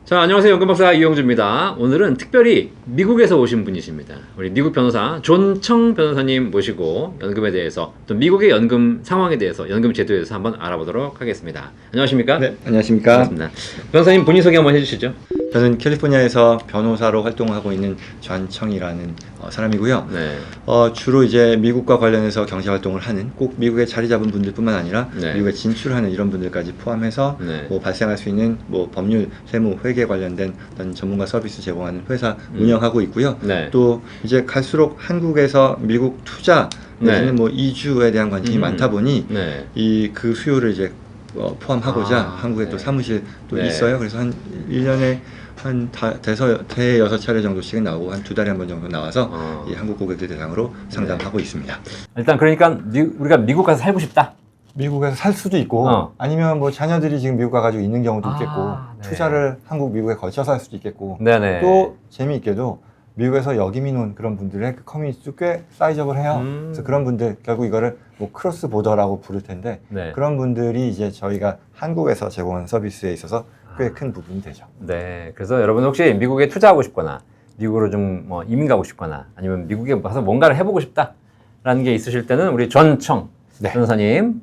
자, 안녕하세요. 연금박사 이영주입니다. 오늘은 특별히 미국에서 오신 분이십니다. 우리 미국 변호사 존청 변호사님 모시고 연금에 대해서 또 미국의 연금 상황에 대해서 연금 제도에 대해서 한번 알아보도록 하겠습니다. 안녕하십니까? 네, 안녕하십니까. 반갑습니다. 변호사님 본인 소개 한번 해주시죠. 저는 캘리포니아에서 변호사로 활동하고 있는 전청이라는 사람이고요. 네. 주로 이제 미국과 관련해서 경제 활동을 하는 꼭 미국에 자리 잡은 분들뿐만 아니라 네. 미국에 진출하는 이런 분들까지 포함해서 네. 뭐 발생할 수 있는 뭐 법률, 세무, 회계 관련된 어떤 전문가 서비스 제공하는 회사 운영하고 있고요. 네. 또 이제 갈수록 한국에서 미국 투자 내지는 네. 뭐 이주에 대한 관심이 많다 보니 네. 그 수요를 이제 포함하고자 한국에 네. 또 사무실도 네. 있어요. 그래서 한 1년에 대여섯 차례 정도씩은 나오고 한 2달에 한 번 정도 나와서 이 한국 고객들 대상으로 상담하고 있습니다. 일단 그러니까 우리가 미국 가서 살고 싶다. 미국에서 살 수도 있고 아니면 뭐 자녀들이 지금 미국 가가지고 있는 경우도 있겠고 네. 투자를 한국 미국에 걸쳐서 할 수도 있겠고 네네. 또 재미있게도 미국에서 역이민 온 그런 분들의 그 커뮤니티도 꽤 사이즈업을 해요. 그래서 그런 분들 결국 이거를 뭐 크로스 보더라고 부를 텐데 네. 그런 분들이 이제 저희가 한국에서 제공하는 서비스에 있어서 꽤 큰 부분이 되죠. 네. 그래서 여러분 혹시 미국에 투자하고 싶거나 미국으로 좀 뭐 이민 가고 싶거나 아니면 미국에 가서 뭔가를 해보고 싶다라는 게 있으실 때는 우리 전청 네. 변호사님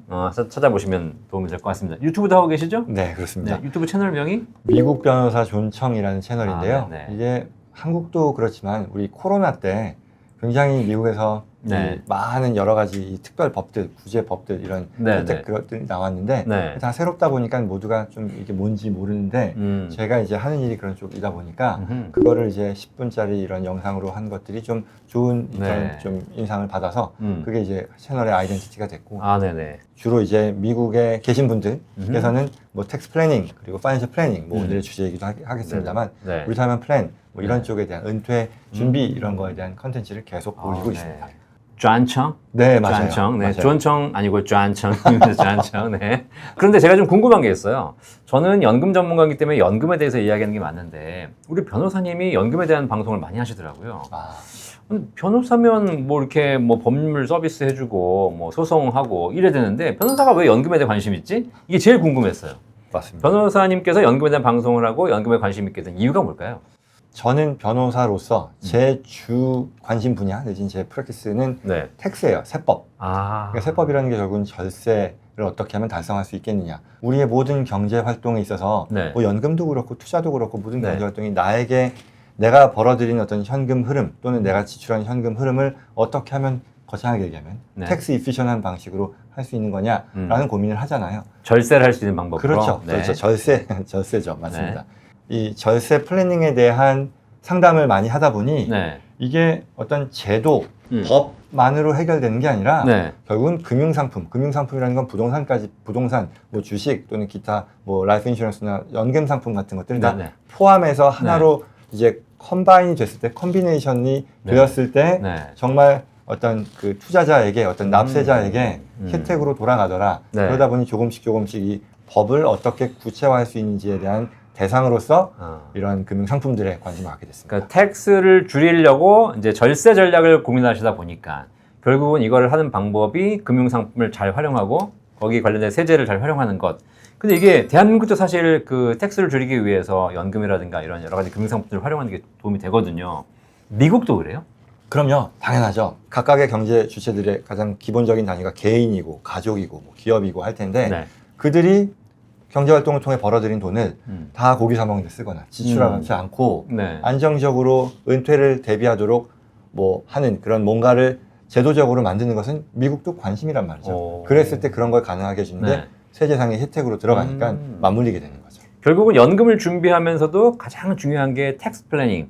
찾아보시면 도움이 될 것 같습니다. 유튜브도 하고 계시죠? 네, 그렇습니다. 네, 유튜브 채널명이? 미국 변호사 존청이라는 채널인데요. 네. 이게 한국도 그렇지만 우리 코로나 때 굉장히 미국에서 네. 이 많은 여러 가지 이 특별 법들, 구제 법들 이런 네, 혜택 네. 그것들이 나왔는데 네. 다 새롭다 보니까 모두가 좀 이게 뭔지 모르는데 제가 이제 하는 일이 그런 쪽이다 보니까 그거를 이제 10분짜리 이런 영상으로 한 것들이 좀 좋은 네. 좀 인상을 받아서 그게 이제 채널의 아이덴티티가 됐고 네네. 주로 이제 미국에 계신 분들께서는 뭐 텍스 플래닝 그리고 파이낸셜 플래닝 뭐 오늘의 주제이기도 하겠습니다만 네. 리타이먼트 플랜 뭐 이런 네. 쪽에 대한 은퇴 준비 이런 거에 대한 컨텐츠를 계속 올리고 있습니다. 존청? 네, 맞아요. 존청. 네. 맞아요. 존청 아니고 존청. 존청. 네. 그런데 제가 좀 궁금한 게 있어요. 저는 연금 전문가이기 때문에 연금에 대해서 이야기하는 게 맞는데 우리 변호사님이 연금에 대한 방송을 많이 하시더라고요. 변호사면 뭐 이렇게 뭐 법률 서비스 해주고 뭐 소송하고 이래야 되는데 변호사가 왜 연금에 대해 관심 있지? 이게 제일 궁금했어요. 맞습니다. 변호사님께서 연금에 대한 방송을 하고 연금에 관심 있게 된 이유가 뭘까요? 저는 변호사로서 제 주 관심 분야 내지는 제 프랙티스는 네. 텍스예요. 세법. 아. 그러니까 세법이라는 게 결국은 절세를 어떻게 하면 달성할 수 있겠느냐. 우리의 모든 경제 활동에 있어서 네. 뭐 연금도 그렇고 투자도 그렇고 모든 네. 경제 활동이 나에게 내가 벌어들인 어떤 현금 흐름 또는 내가 지출한 현금 흐름을 어떻게 하면 거창하게 얘기하면 네. 텍스 이피션한 방식으로 할 수 있는 거냐라는 고민을 하잖아요. 절세를 할 수 있는 방법으로. 그렇죠. 네. 그렇죠. 절세죠. 맞습니다. 이 절세 플래닝에 대한 상담을 많이 하다 보니 네. 이게 어떤 제도, 법만으로 해결되는 게 아니라 네. 결국은 금융상품이라는 건 부동산, 뭐 주식 또는 기타 뭐 라이프 인슈런스나 연금 상품 같은 것들을 다 네. 포함해서 하나로 이제 컴바인이 됐을 때, 컴비네이션이 되었을 때 네. 정말 어떤 그 투자자에게 어떤 납세자에게 혜택으로 돌아가더라. 네. 그러다 보니 조금씩 이 법을 어떻게 구체화할 수 있는지에 대한 대상으로서 이런 금융 상품들에 관심을 갖게 됐습니다. 그러니까 텍스를 줄이려고 이제 절세 전략을 고민하시다 보니까 결국은 이거를 하는 방법이 금융 상품을 잘 활용하고 거기 관련된 세제를 잘 활용하는 것. 근데 이게 대한민국도 사실 그 텍스를 줄이기 위해서 연금이라든가 이런 여러 가지 금융 상품들을 활용하는 게 도움이 되거든요. 미국도 그래요? 그럼요, 당연하죠. 각각의 경제 주체들의 가장 기본적인 단위가 개인이고 가족이고 뭐 기업이고 할 텐데 네. 그들이 경제활동을 통해 벌어들인 돈을 다 고기 사 먹는 데 쓰거나 지출하지 않고 네. 안정적으로 은퇴를 대비하도록 뭐 하는 그런 뭔가를 제도적으로 만드는 것은 미국도 관심이란 말이죠. 그랬을 때 그런 걸 가능하게 해주는데 네. 세제상의 혜택으로 들어가니까 맞물리게 되는 거죠. 결국은 연금을 준비하면서도 가장 중요한 게 텍스 플래닝.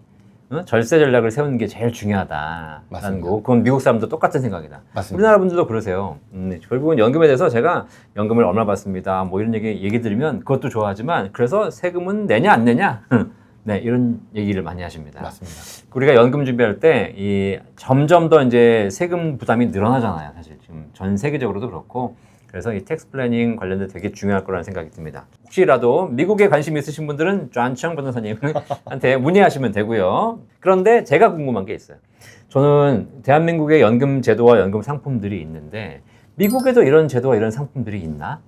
절세 전략을 세우는 게 제일 중요하다라는 맞습니다. 거고 그건 미국 사람도 똑같은 생각이다. 맞습니다. 우리나라 분들도 그러세요. 결국은 연금에 대해서 제가 연금을 얼마 받습니다. 뭐 이런 얘기 들으면 그것도 좋아하지만 그래서 세금은 내냐 안 내냐 네 이런 얘기를 많이 하십니다. 맞습니다. 우리가 연금 준비할 때 이 점점 더 이제 세금 부담이 늘어나잖아요. 사실 지금 전 세계적으로도 그렇고. 그래서 이 텍스 플래닝 관련돼 되게 중요할 거라는 생각이 듭니다. 혹시라도 미국에 관심 있으신 분들은 존청 변호사님한테 문의하시면 되고요. 그런데 제가 궁금한 게 있어요. 저는 대한민국의 연금 제도와 연금 상품들이 있는데 미국에도 이런 제도와 이런 상품들이 있나?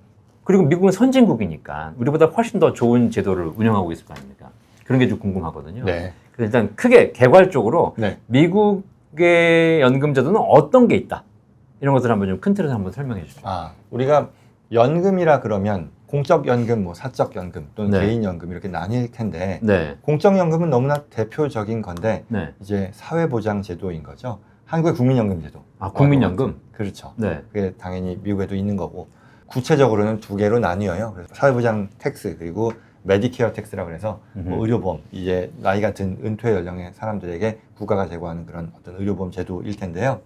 그리고 미국은 선진국이니까 우리보다 훨씬 더 좋은 제도를 운영하고 있을 거 아닙니까? 그런 게 좀 궁금하거든요. 네. 그래서 일단 크게 개괄적으로 네. 미국의 연금제도는 어떤 게 있다. 이런 것들 한번 좀 큰 틀에서 한번 설명해 주시죠. 우리가 연금이라 그러면 공적연금, 뭐 사적연금 또는 네. 개인연금 이렇게 나뉠 텐데 네. 공적연금은 너무나 대표적인 건데 네. 이제 사회보장제도인 거죠. 한국의 국민연금제도. 국민연금? 그렇죠. 네. 그게 당연히 미국에도 있는 거고 구체적으로는 두 개로 나뉘어요. 그래서 사회보장 텍스 그리고 메디케어 텍스라고 해서 뭐 의료보험, 이제 나이가 든 은퇴 연령의 사람들에게 국가가 제공하는 그런 어떤 의료보험 제도일 텐데요.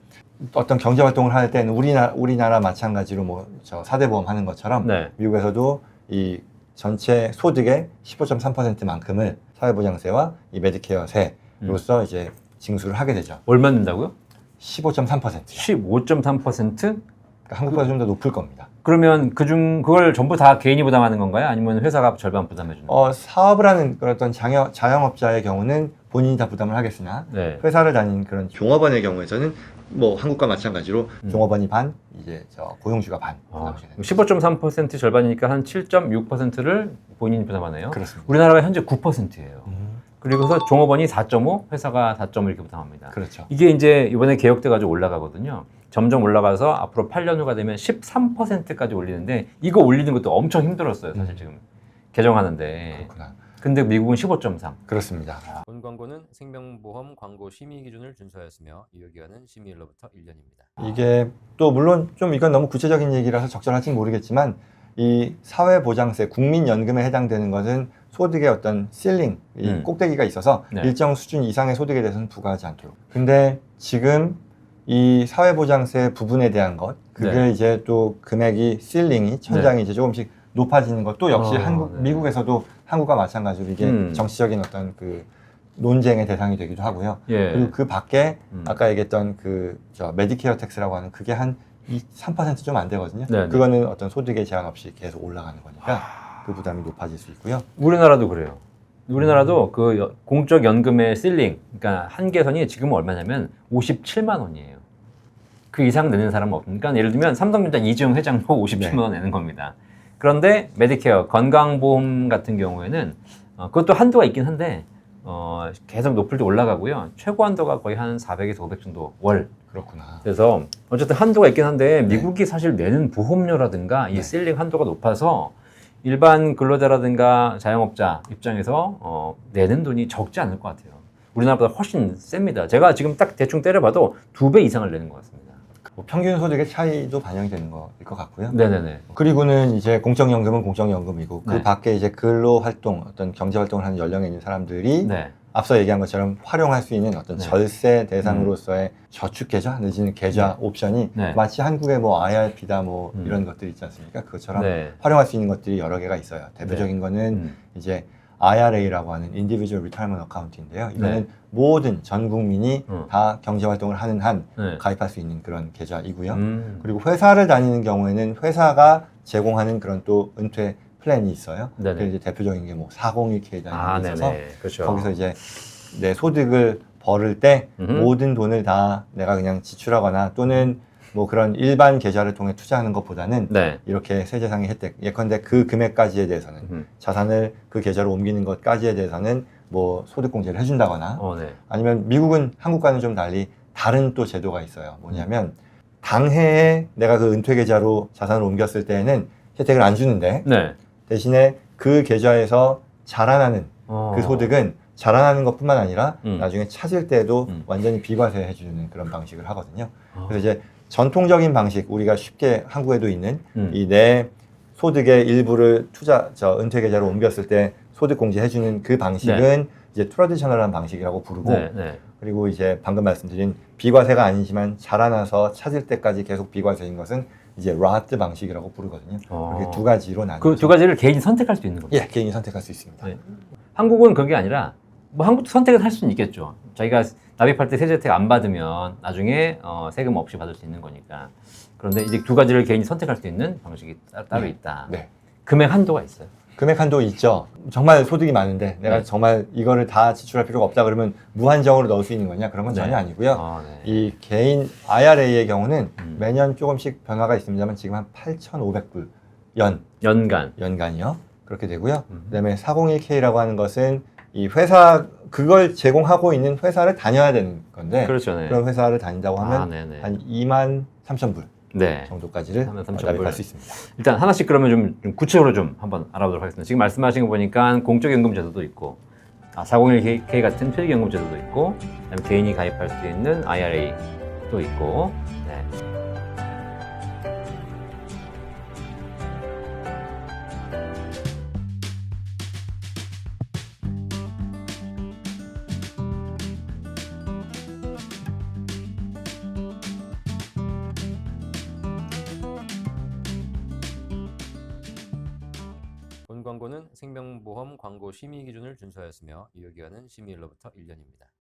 어떤 경제 활동을 할 때는 우리나라 마찬가지로 뭐 저 사대보험 하는 것처럼 네. 미국에서도 이 전체 소득의 15.3%만큼을 사회보장세와 이 메디케어세로서 이제 징수를 하게 되죠. 얼마 낸다고요? 15.3%. 15.3%? 그러니까 한국보다 좀 더 높을 겁니다. 그러면 그걸 전부 다 개인이 부담하는 건가요? 아니면 회사가 절반 부담해 주는 거예요? 사업을 하는 그런 어떤 자영업자의 경우는 본인이 다 부담을 하겠으나 네. 회사를 다니는 그런 종업원의 경우에서는 뭐 한국과 마찬가지로 종업원이 반, 이제 저 고용주가 반 나오게 됩니다. 15.3% 절반이니까 한 7.6%를 본인이 부담하네요. 그렇습니다. 우리나라가 현재 9%예요. 그리고서 종업원이 4.5, 회사가 4.5 이렇게 부담합니다. 그렇죠. 이게 이제 이번에 개혁돼가지고 올라가거든요. 점점 올라가서 앞으로 8년 후가 되면 13%까지 올리는데 이거 올리는 것도 엄청 힘들었어요. 사실 지금 개정하는데. 그렇구나. 근데 미국은 15.3. 그렇습니다. 본 광고는 생명보험 광고 심의 기준을 준수하였으며 유효기간은 심의일로부터 1년입니다. 이게 또 물론 좀 이건 너무 구체적인 얘기라서 적절할지는 모르겠지만 이 사회보장세, 국민연금에 해당되는 것은 소득의 어떤 실링, 이 꼭대기가 있어서 네. 일정 수준 이상의 소득에 대해서는 부과하지 않도록. 근데 지금 이 사회보장세 부분에 대한 것, 그게 네. 이제 또 금액이 실링이 천장이 이제 조금씩 높아지는 것도 역시 네. 미국에서도 한국과 마찬가지로 이게 정치적인 어떤 그 논쟁의 대상이 되기도 하고요. 예. 그리고 그 밖에 아까 얘기했던 저 메디케어 텍스라고 하는 그게 한 3% 좀 안 되거든요. 네네. 그거는 어떤 소득의 제한 없이 계속 올라가는 거니까 그 부담이 높아질 수 있고요. 우리나라도 그래요. 우리나라도 그 공적 연금의 실링, 그러니까 한계선이 지금은 얼마냐면 57만 원이에요. 그 이상 내는 사람은 없으니까 그러니까 예를 들면 삼성전자 이재용 회장도 57만 원 내는 겁니다. 그런데 메디케어, 건강보험 같은 경우에는 그것도 한도가 있긴 한데 계속 높을 때 올라가고요. 최고 한도가 거의 한 400에서 500 정도 월. 그렇구나. 그래서 어쨌든 한도가 있긴 한데 미국이 사실 내는 보험료라든가 이 네. 실링 한도가 높아서 일반 근로자라든가 자영업자 입장에서 내는 돈이 적지 않을 것 같아요. 우리나라보다 훨씬 셉니다. 제가 지금 딱 대충 때려봐도 2배 이상을 내는 것 같습니다. 뭐 평균 소득의 차이도 반영이 되는 거일 것 같고요. 네네네. 그리고는 이제 공적연금은 공적연금이고 네. 그 밖에 이제 근로활동, 어떤 경제활동을 하는 연령에 있는 사람들이 네. 앞서 얘기한 것처럼 활용할 수 있는 어떤 네. 절세 대상으로서의 저축계좌 내지는 계좌 옵션이 네. 마치 한국의 뭐 IRP다 뭐 이런 것들이 있지 않습니까? 그것처럼 네. 활용할 수 있는 것들이 여러 개가 있어요. 대표적인 거는 이제 IRA라고 하는 Individual Retirement Account인데요. 이거는 네. 모든 전 국민이 음. 다 경제활동을 하는 한 네. 가입할 수 있는 그런 계좌이고요. 그리고 그리고 회사를 다니는 경우에는 회사가 제공하는 그런 또 은퇴 플랜이 있어요. 네네. 그래서 이제 대표적인 게 뭐 401k라는 게 있어서 네네. 그렇죠. 거기서 이제 내 소득을 벌을 때 음흠. 모든 돈을 다 내가 그냥 지출하거나 또는 뭐 그런 일반 계좌를 통해 투자하는 것보다는 네. 이렇게 세제상의 혜택, 예컨대 그 금액까지에 대해서는 자산을 그 계좌로 옮기는 것까지에 대해서는 뭐 소득공제를 해준다거나 네. 아니면 미국은 한국과는 좀 달리 다른 또 제도가 있어요. 뭐냐면 당해에 내가 그 은퇴 계좌로 자산을 옮겼을 때에는 혜택을 안 주는데 네. 대신에 그 계좌에서 자라나는 그 소득은 자라나는 것뿐만 아니라 나중에 찾을 때도 완전히 비과세 해주는 그런 방식을 하거든요. 그래서 이제 전통적인 방식, 우리가 쉽게 한국에도 있는 이 내 소득의 일부를 은퇴 계좌로 옮겼을 때 소득 공제 해주는 그 방식은 네. 이제 트러디셔널한 방식이라고 부르고 네. 네. 그리고 이제 방금 말씀드린 비과세가 아니지만 자라나서 찾을 때까지 계속 비과세인 것은 이제 라트 방식이라고 부르거든요. 이렇게 두 가지로 나뉘죠. 그 두 가지를 개인이 선택할 수 있는 겁니다. 예, 개인이 선택할 수 있습니다. 네. 한국은 그게 아니라 뭐 한국도 선택을 할 수는 있겠죠. 자기가 납입할 때 세제 혜택 안 받으면 나중에 세금 없이 받을 수 있는 거니까. 그런데 이제 두 가지를 개인이 선택할 수 있는 방식이 따로 있다. 네. 금액 한도가 있어요. 금액 한도 있죠. 정말 소득이 많은데 내가 네. 정말 이거를 다 지출할 필요가 없다 그러면 무한정으로 넣을 수 있는 거냐? 그런 건 전혀 아니고요. 네. 이 개인 IRA의 경우는 매년 조금씩 변화가 있습니다만 지금 한 8,500불 연간이요. 그렇게 되고요. 그다음에 401k라고 하는 것은 이 회사 그걸 제공하고 있는 회사를 다녀야 되는 건데 그렇죠. 네. 그런 회사를 다닌다고 하면 네네. 한 23,000불 네. 정도까지를 23,000 납입할 불. 수 있습니다. 일단 하나씩 그러면 좀 구체적으로 좀 한번 알아보도록 하겠습니다. 지금 말씀하신 거 보니까 공적연금 제도도 있고 401k 같은 퇴직연금 제도도 있고 그다음에 개인이 가입할 수 있는 IRA도 있고 네. 본 광고는 생명보험 광고 심의 기준을 준수하였으며 유효기간은 심의일로부터 1년입니다.